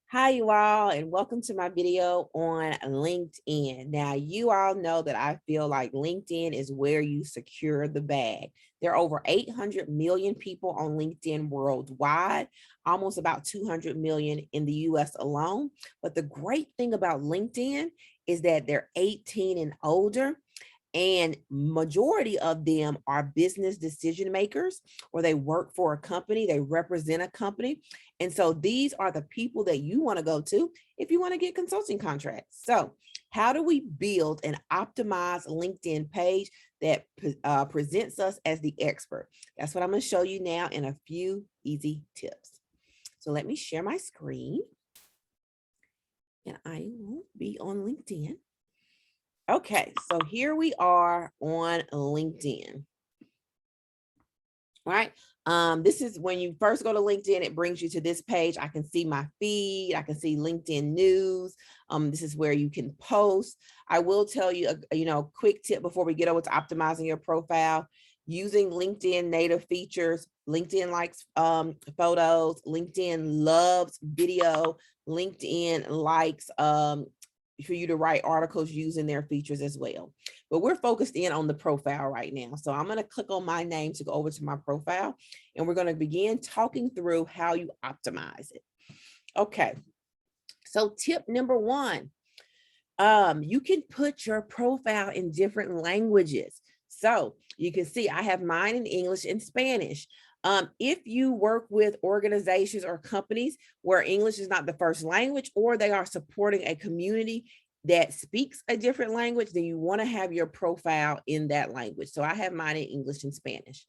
Hi, you all, and welcome to my video on LinkedIn. Now, you all know that I feel like LinkedIn is where you secure the bag. There are over 800 million people on LinkedIn worldwide, almost about 200 million in the US alone. But the great thing about LinkedIn is that they're 18 and older, and majority of them are business decision makers, or they work for a company, they represent a company. And so these are the people that you want to go to if you want to get consulting contracts. So how do we build an optimized LinkedIn page that presents us as the expert? That's what I'm going to show you now in a few easy tips. So let me share my screen, and I will be on LinkedIn. Okay, so here we are on LinkedIn. Right. This is when you first go to LinkedIn, it brings you to this page. I can see my feed. I can see LinkedIn news. This is where you can post. I will tell you a quick tip before we get over to optimizing your profile. Using LinkedIn native features. LinkedIn likes photos. LinkedIn loves video. LinkedIn likes for you to write articles using their features as well. But we're focused in on the profile right now. So I'm going to click on my name to go over to my profile, and we're going to begin talking through how you optimize it. Okay. So tip number one, you can put your profile in different languages. So you can see I have mine in English and Spanish. If you work with organizations or companies where English is not the first language, or they are supporting a community that speaks a different language, then you want to have your profile in that language. So I have mine in English and Spanish.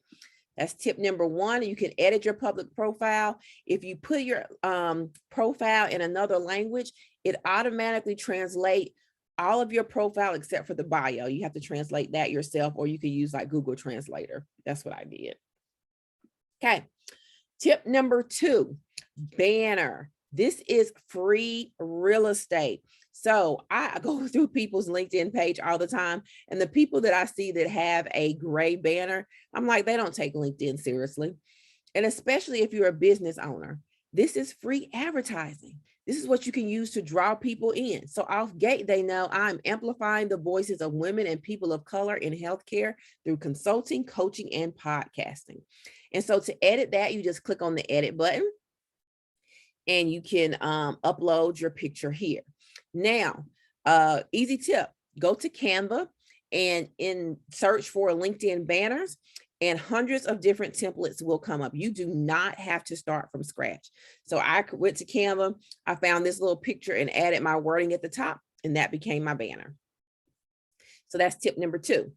That's tip number one. You can edit your public profile. If you put your profile in another language, it automatically translates all of your profile except for the bio. You have to translate that yourself, or you can use like Google Translator. That's what I did. Okay. Tip number two, banner. This is free real estate. So I go through people's LinkedIn page all the time, and the people that I see that have a gray banner, I'm like, they don't take LinkedIn seriously. And especially if you're a business owner, this is free advertising. This is what you can use to draw people in. So off gate, they know I'm amplifying the voices of women and people of color in healthcare through consulting, coaching, and podcasting. And so to edit that, you just click on the edit button, and you can upload your picture here. Now, easy tip, go to Canva and search for LinkedIn banners, and hundreds of different templates will come up. You do not have to start from scratch. So I went to Canva, I found this little picture and added my wording at the top, and that became my banner. So that's tip number two.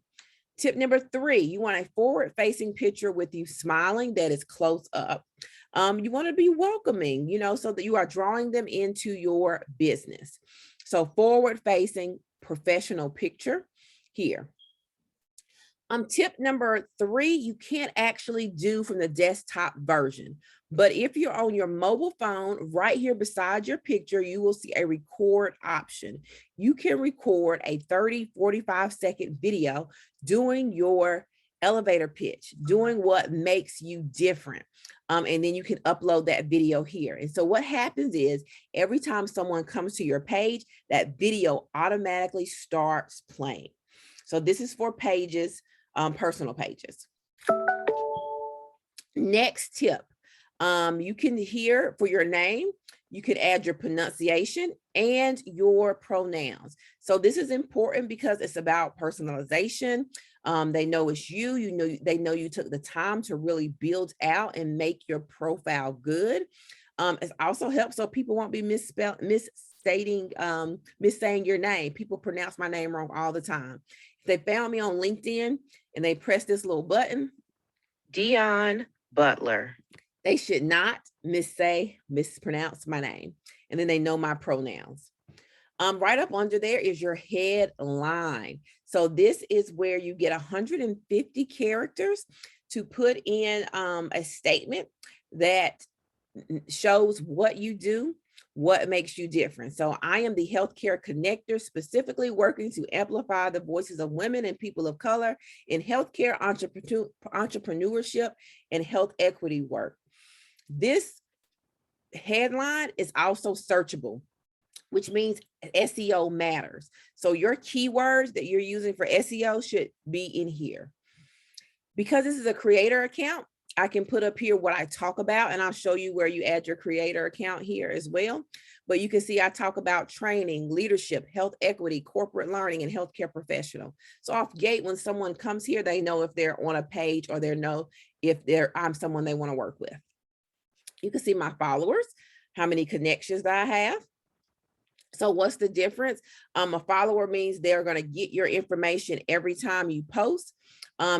Tip number three, you want a forward-facing picture with you smiling that is close up. You want to be welcoming, so that you are drawing them into your business. So forward-facing professional picture here. Tip number three, you can't actually do from the desktop version, but if you're on your mobile phone, right here beside your picture, you will see a record option. You can record a 30, 45-second video doing your elevator pitch, doing what makes you different. And then you can upload that video here. And so what happens is every time someone comes to your page, that video automatically starts playing. So this is for pages, personal pages. Next tip, you can hear for your name, you can add your pronunciation and your pronouns. So this is important because it's about personalization. They know it's you, they know you took the time to really build out and make your profile good. It also helps so people won't be missaying your name. People pronounce my name wrong all the time. If they found me on LinkedIn and they press this little button, Dion Butler, they should not mispronounce my name. And then they know my pronouns. Right up under there is your headline. So this is where you get 150 characters to put in a statement that shows what you do, what makes you different. So I am the healthcare connector, specifically working to amplify the voices of women and people of color in healthcare entrepreneurship and health equity work. This headline is also searchable, which means SEO matters. So your keywords that you're using for SEO should be in here. Because this is a creator account, I can put up here what I talk about, and I'll show you where you add your creator account here as well. But you can see I talk about training, leadership, health equity, corporate learning, and healthcare professional. So off gate, when someone comes here, they know if they're on a page, or they know if I'm someone they want to work with. You can see my followers, how many connections that I have. So what's the difference? A follower means they're going to get your information every time you post.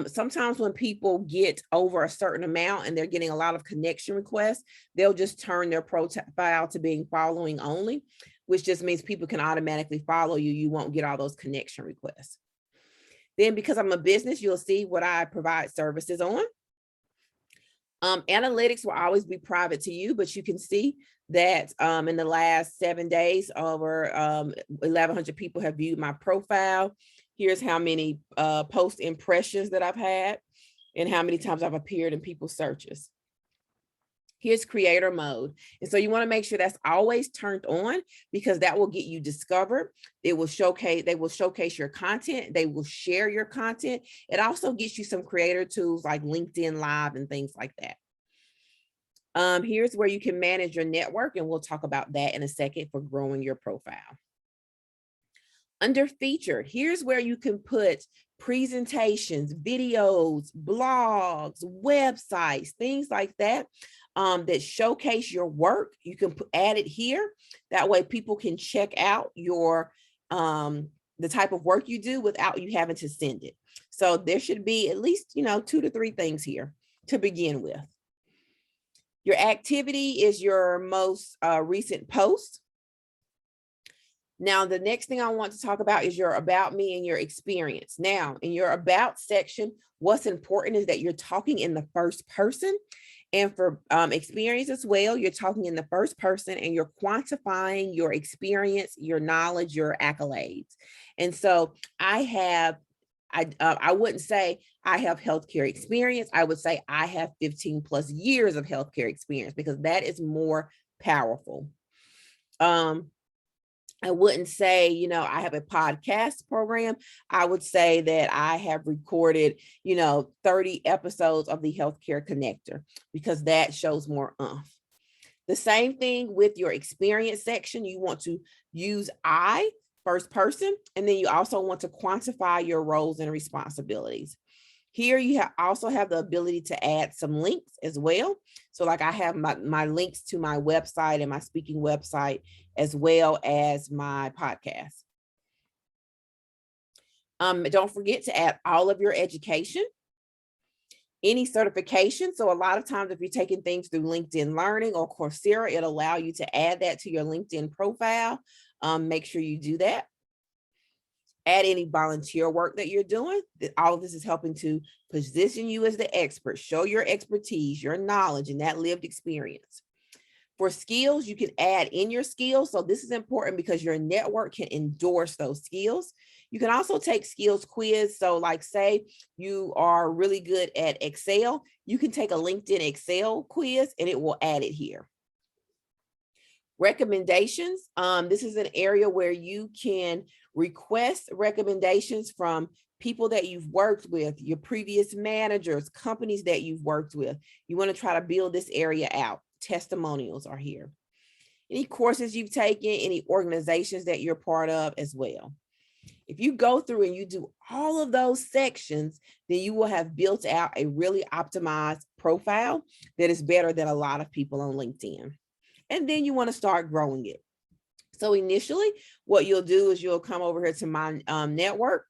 Sometimes when people get over a certain amount and they're getting a lot of connection requests, they'll just turn their profile to being following only, which just means people can automatically follow you. You won't get all those connection requests. Then because I'm a business, you'll see what I provide services on. Analytics will always be private to you, but you can see that in the last 7 days, over 1,100 people have viewed my profile. Here's how many post impressions that I've had and how many times I've appeared in people's searches. Here's creator mode. And so you want to make sure that's always turned on, because that will get you discovered. They will showcase your content. They will share your content. It also gets you some creator tools like LinkedIn Live and things like that. Here's where you can manage your network, and we'll talk about that in a second for growing your profile. Under featured, here's where you can put presentations, videos, blogs, websites, things like that, that showcase your work. You can add it here. That way people can check out your the type of work you do without you having to send it. So there should be at least 2 to 3 things here to begin with. Your activity is your most recent post. Now, the next thing I want to talk about is your about me and your experience. Now, in your about section, what's important is that you're talking in the first person. And for experience as well, you're talking in the first person and you're quantifying your experience, your knowledge, your accolades. And so I wouldn't say I have healthcare experience. I would say I have 15 plus years of healthcare experience, because that is more powerful. I wouldn't say, I have a podcast program. I would say that I have recorded, 30 episodes of the Healthcare Connector, because that shows more oomph. The same thing with your experience section. You want to use I, first person, and then you also want to quantify your roles and responsibilities. Here you also have the ability to add some links as well. So like I have my links to my website and my speaking website, as well as my podcast. Don't forget to add all of your education, any certification. So a lot of times if you're taking things through LinkedIn Learning or Coursera, it'll allow you to add that to your LinkedIn profile. Make sure you do that. Add any volunteer work that you're doing. All of this is helping to position you as the expert, show your expertise, your knowledge, and that lived experience. For skills, you can add in your skills. So this is important because your network can endorse those skills. You can also take skills quiz. So like say you are really good at Excel, you can take a LinkedIn Excel quiz and it will add it here. Recommendations. This is an area where you can request recommendations from people that you've worked with, your previous managers, companies that you've worked with. You want to try to build this area out. Testimonials are here. Any courses you've taken, any organizations that you're part of as well. If you go through and you do all of those sections, then you will have built out a really optimized profile that is better than a lot of people on LinkedIn. And then you want to start growing it. So initially, what you'll do is you'll come over here to my network,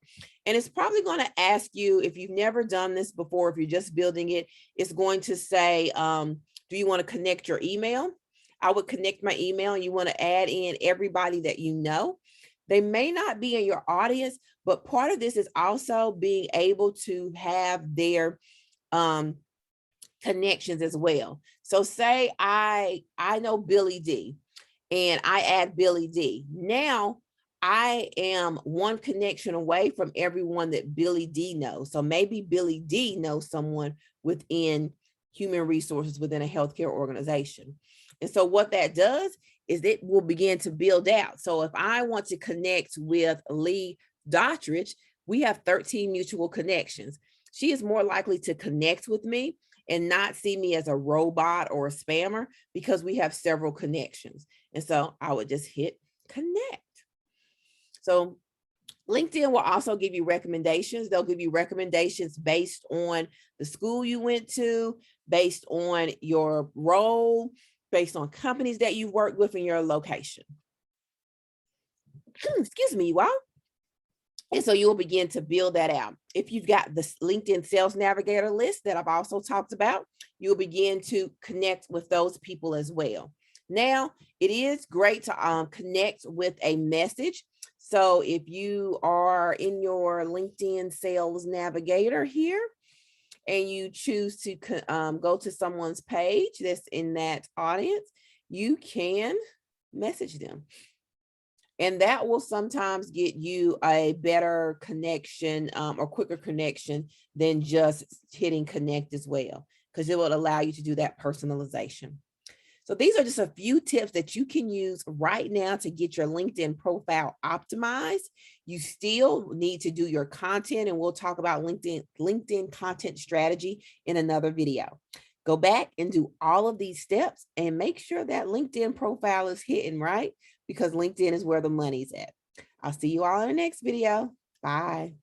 and it's probably going to ask you, if you've never done this before, if you're just building it, it's going to say, do you want to connect your email? I would connect my email, and you want to add in everybody that you know. They may not be in your audience, but part of this is also being able to have their connections as well. So say I know Billy D, and I add Billy D. Now I am one connection away from everyone that Billy D knows. So maybe Billy D knows someone within human resources within a healthcare organization. And so what that does is it will begin to build out. So if I want to connect with Lee Dottridge, we have 13 mutual connections. She is more likely to connect with me and not see me as a robot or a spammer because we have several connections. And so I would just hit connect. So LinkedIn will also give you recommendations. They'll give you recommendations based on the school you went to, based on your role, based on companies that you've worked with in your location. Excuse me, you all. And so you'll begin to build that out. If you've got the LinkedIn Sales Navigator list that I've also talked about, you'll begin to connect with those people as well. Now, it is great to connect with a message. So if you are in your LinkedIn Sales Navigator here, and you choose to go to someone's page that's in that audience, you can message them. And that will sometimes get you a better connection or quicker connection than just hitting connect as well, because it will allow you to do that personalization. So these are just a few tips that you can use right now to get your LinkedIn profile optimized. You still need to do your content, and we'll talk about LinkedIn content strategy in another video. Go back and do all of these steps and make sure that LinkedIn profile is hitting right, because LinkedIn is where the money's at. I'll see you all in the next video. Bye.